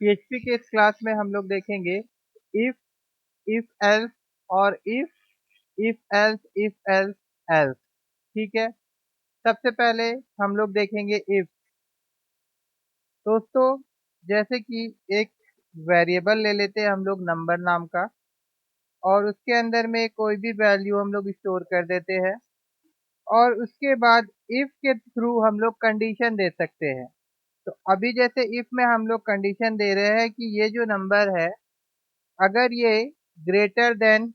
PHP के इस class में हम लोग देखेंगे इफ, इफ एल्स और इफ एल्स। ठीक है। सबसे पहले हम लोग देखेंगे इफ। दोस्तों, जैसे कि एक वेरिएबल ले लेते हैं हम लोग नंबर नाम का, और उसके अंदर में कोई भी वैल्यू हम लोग स्टोर कर देते हैं, और उसके बाद इफ के थ्रू हम लोग कंडीशन दे सकते हैं। तो अभी जैसे इफ में हम लोग कंडीशन दे रहे हैं कि ये जो नंबर है, अगर ग्रेटर देन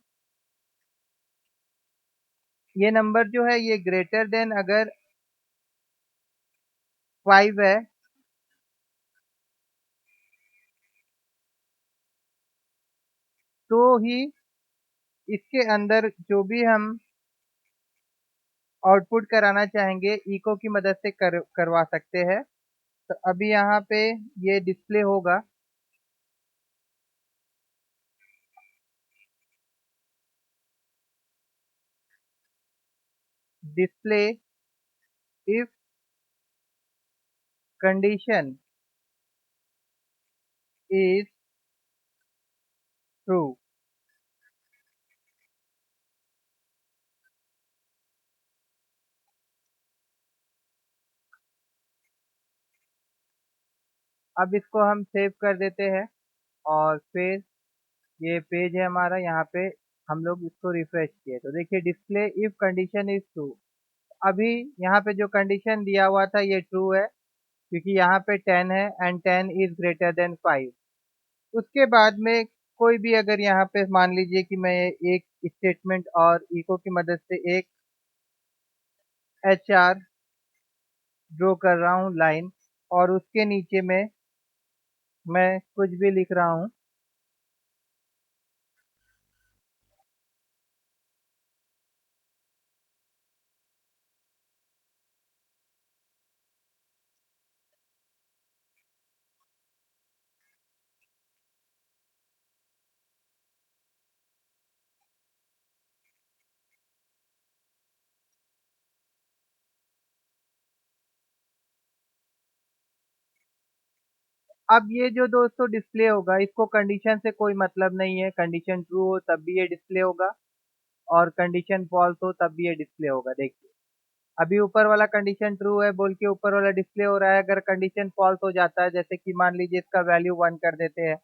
ये नंबर जो है ये ग्रेटर देन अगर 5 है, तो ही इसके अंदर जो भी हम आउटपुट कराना चाहेंगे इको की मदद से करवा सकते हैं। तो अभी यहाँ पे ये डिस्प्ले होगा। Display if condition is true. अब इसको हम सेव कर देते हैं, और फिर ये पेज है हमारा। यहाँ पे हम लोग इसको रिफ्रेश किए तो देखिए display if condition is true. अभी यहाँ पे जो कंडीशन दिया हुआ था ये ट्रू है, क्योंकि यहाँ पे 10 है एंड 10 इज ग्रेटर देन 5। उसके बाद में कोई भी अगर यहाँ पे मान लीजिए कि मैं एक स्टेटमेंट और इको की मदद से एक एच आर ड्रॉ कर रहा हूँ लाइन, और उसके नीचे में मैं कुछ भी लिख रहा हूँ। अब ये जो दोस्तों डिस्प्ले होगा, इसको कंडीशन से कोई मतलब नहीं है। कंडीशन ट्रू हो तब भी ये डिस्प्ले होगा, और कंडीशन फॉल्स हो तब भी ये डिस्प्ले होगा। देखिए अभी ऊपर वाला कंडीशन ट्रू है बोल के ऊपर वाला डिस्प्ले हो रहा है। अगर कंडीशन फॉल्स हो जाता है, जैसे कि मान लीजिए इसका वैल्यू 1 कर देते हैं,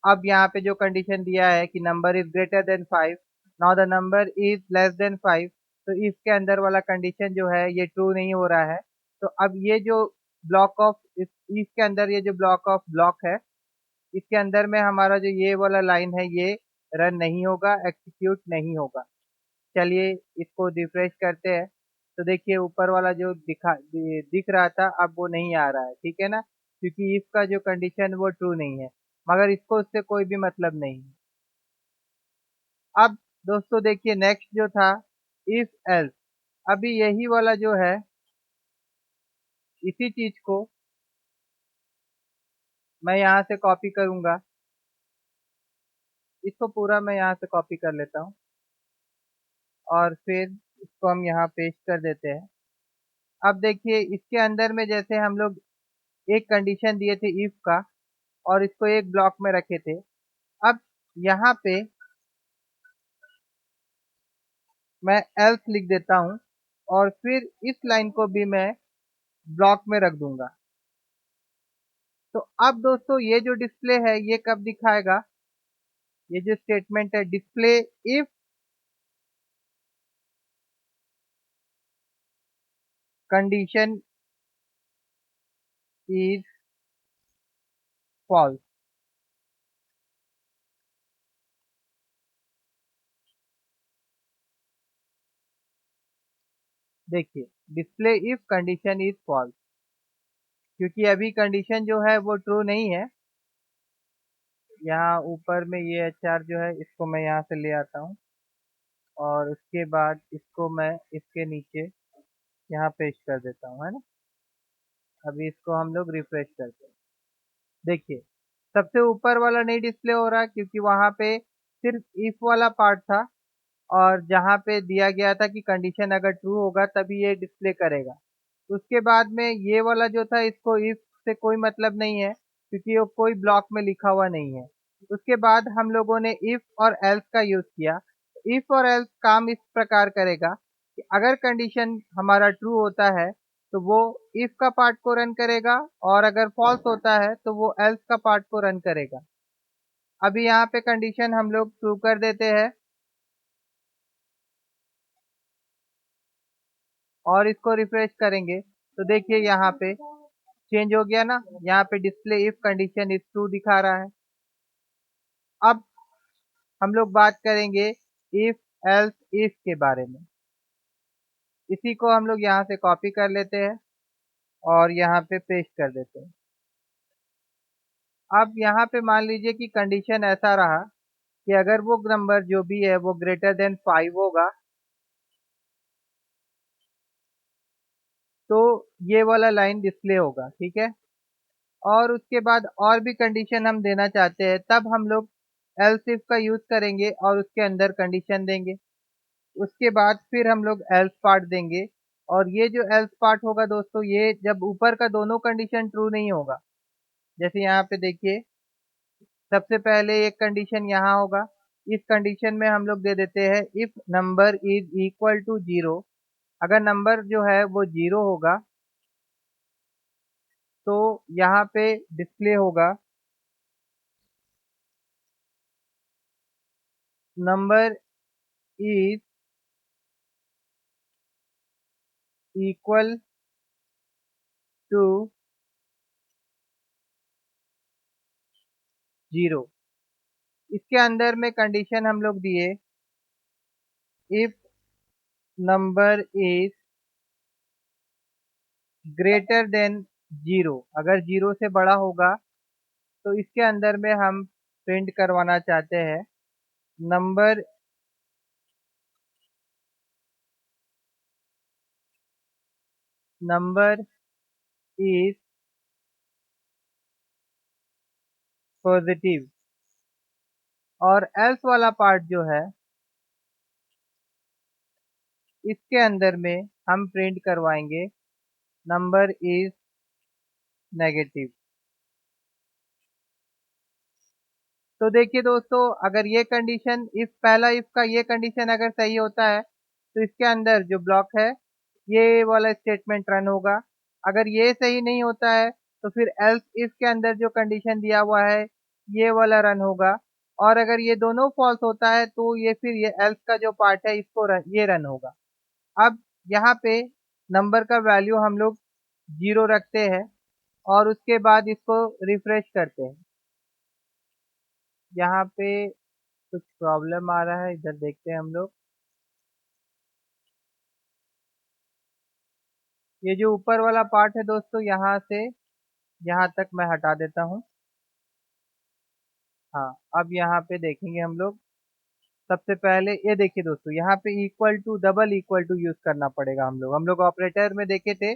अब यहाँ पे जो कंडीशन दिया है कि number is greater than 5, now the number is less than 5, तो इसके अंदर वाला कंडीशन जो है ये ट्रू नहीं हो रहा है। तो अब ये जो ब्लॉक ऑफ इसके अंदर ये जो ब्लॉक ऑफ ब्लॉक है, इसके अंदर में हमारा जो ये वाला लाइन है ये रन नहीं होगा, एग्जीक्यूट नहीं होगा। चलिए इसको रिफ्रेश करते हैं। तो देखिए ऊपर वाला जो दिख रहा था अब वो नहीं आ रहा है, ठीक है ना, क्योंकि इफ का जो कंडीशन वो ट्रू नहीं है। मगर इसको उससे कोई भी मतलब नहीं है। अब दोस्तों देखिए नेक्स्ट जो था इफ एल्स। अभी यही वाला जो है, इसी चीज को मैं यहाँ से कॉपी करूंगा। इसको पूरा मैं यहाँ से कॉपी कर लेता हूँ, और फिर इसको हम यहाँ पेस्ट कर देते हैं। अब देखिए इसके अंदर में जैसे हम लोग एक कंडीशन दिए थे इफ का, और इसको एक ब्लॉक में रखे थे। अब यहाँ पे मैं एल्स लिख देता हूँ, और फिर इस लाइन को भी मैं ब्लॉक में रख दूंगा। तो अब दोस्तों ये जो डिस्प्ले है ये कब दिखाएगा? ये जो स्टेटमेंट है display if condition is false. देखिए display if condition is false, क्योंकि अभी कंडीशन जो है वो ट्रू नहीं है। यहाँ ऊपर में ये एचआर जो है इसको मैं यहाँ से ले आता हूँ, और उसके बाद इसको मैं इसके नीचे यहाँ पेस्ट कर देता हूँ, है ना। अभी इसको हम लोग रिफ्रेश करते हैं। देखिए सबसे ऊपर वाला नहीं डिस्प्ले हो रहा, क्योंकि वहां पे सिर्फ इफ वाला पार्ट था, और जहां पे दिया गया था कि कंडीशन अगर ट्रू होगा तभी ये डिस्प्ले करेगा। उसके बाद में ये वाला जो था इसको इफ से कोई मतलब नहीं है, क्योंकि वो कोई ब्लॉक में लिखा हुआ नहीं है। उसके बाद हम लोगों ने इफ और एल्स का यूज किया। इफ और एल्स काम इस प्रकार करेगा कि अगर कंडीशन हमारा ट्रू होता है तो वो इफ का पार्ट को रन करेगा, और अगर फॉल्स होता है तो वो एल्स का पार्ट को रन करेगा। अभी यहाँ पे कंडीशन हम लोग ट्रू कर देते हैं और इसको रिफ्रेश करेंगे तो देखिए यहाँ पे चेंज हो गया ना। यहाँ पे display if condition is true दिखा रहा है। अब हम लोग बात करेंगे इफ एल्स इफ के बारे में। इसी को हम लोग यहाँ से कॉपी कर लेते हैं और यहाँ पे पेस्ट कर देते हैं। अब यहाँ पे मान लीजिए कि कंडीशन ऐसा रहा कि अगर वो नंबर जो भी है वो ग्रेटर देन 5 होगा तो ये वाला लाइन डिस्प्ले होगा, ठीक है। और उसके बाद और भी कंडीशन हम देना चाहते हैं तब हम लोग एल्स इफ का यूज करेंगे और उसके अंदर कंडीशन देंगे। उसके बाद फिर हम लोग एल्स पार्ट देंगे, और ये जो एल्स पार्ट होगा दोस्तों, ये जब ऊपर का दोनों कंडीशन ट्रू नहीं होगा। जैसे यहाँ पे देखिए सबसे पहले एक कंडीशन यहाँ होगा। इस कंडीशन में हम लोग दे देते हैं if number is equal to 0। अगर नंबर जो है वो 0 होगा तो यहाँ पे डिस्प्ले होगा नंबर इज इक्वल टू 0। इसके अंदर में कंडीशन हम लोग दिए if number is greater than 0। अगर 0 से बड़ा होगा तो इसके अंदर में हम प्रिंट करवाना चाहते हैं नंबर नंबर इज पॉजिटिव। और एल्स वाला पार्ट जो है इसके अंदर में हम प्रिंट करवाएंगे नंबर इज नेगेटिव। तो देखिए दोस्तों, अगर ये कंडीशन इफ पहला इफ का ये कंडीशन अगर सही होता है तो इसके अंदर जो ब्लॉक है ये वाला स्टेटमेंट रन होगा। अगर ये सही नहीं होता है तो फिर एल्स इफ के अंदर जो कंडीशन दिया हुआ है ये वाला रन होगा। और अगर ये दोनों फॉल्स होता है तो ये फिर ये एल्स का जो पार्ट है इसको ये रन होगा। अब यहाँ पे नंबर का वैल्यू हम लोग 0 रखते हैं और उसके बाद इसको रिफ्रेश करते हैं। यहाँ पे कुछ प्रॉब्लम आ रहा है, इधर देखते हैं हम लोग। ये जो ऊपर वाला पार्ट है दोस्तों, यहाँ से यहाँ तक मैं हटा देता हूँ। हाँ, अब यहाँ पे देखेंगे हम लोग। सबसे पहले ये देखिए दोस्तों, यहाँ पे equal to double equal to use करना पड़ेगा। हम लोग ऑपरेटर में देखे थे,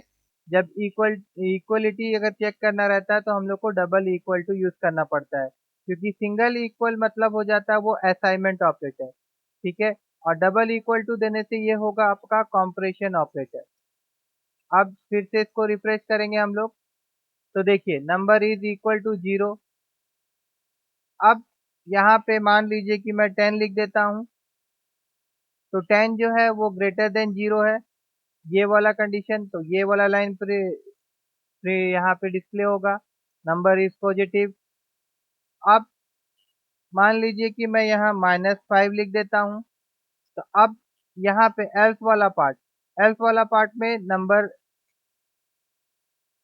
जब इक्वलिटी अगर चेक करना रहता है तो हम लोग को डबल इक्वल टू यूज करना पड़ता है, क्योंकि सिंगल इक्वल मतलब हो जाता है वो असाइनमेंट ऑपरेटर, ठीक है। और डबल इक्वल टू देने से ये होगा आपका कंपैरिजन ऑपरेटर। अब फिर से इसको रिफ्रेश करेंगे हम लोग तो देखिए नंबर इज इक्वल टू 0। अब यहाँ पे मान लीजिए कि मैं 10 लिख देता हूँ तो 10 जो है वो ग्रेटर देन 0 है, ये वाला कंडीशन। तो ये वाला लाइन पर यहाँ पे डिस्प्ले होगा नंबर इज पॉजिटिव। अब मान लीजिए कि मैं यहाँ -5 लिख देता हूँ तो अब यहाँ पे एल्स वाला पार्ट में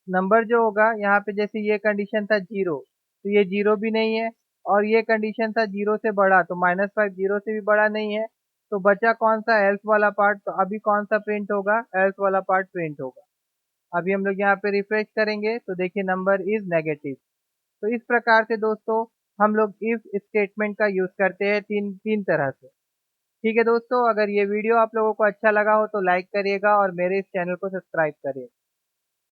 नंबर जो होगा यहाँ पे, जैसे ये कंडीशन था 0 तो ये 0 भी नहीं है, और ये कंडीशन था 0 से बड़ा तो -5 0 से भी बड़ा नहीं है। तो बचा कौन सा? एल्स वाला पार्ट। तो अभी कौन सा प्रिंट होगा? एल्स वाला पार्ट प्रिंट होगा। अभी हम लोग यहाँ पे रिफ्रेश करेंगे तो देखिए नंबर इज नेगेटिव। तो इस प्रकार से दोस्तों हम लोग इफ स्टेटमेंट का यूज करते हैं तीन तीन तरह से। ठीक है दोस्तों, अगर ये वीडियो आप लोगों को अच्छा लगा हो तो लाइक करिएगा और मेरे इस चैनल को सब्सक्राइब करिए।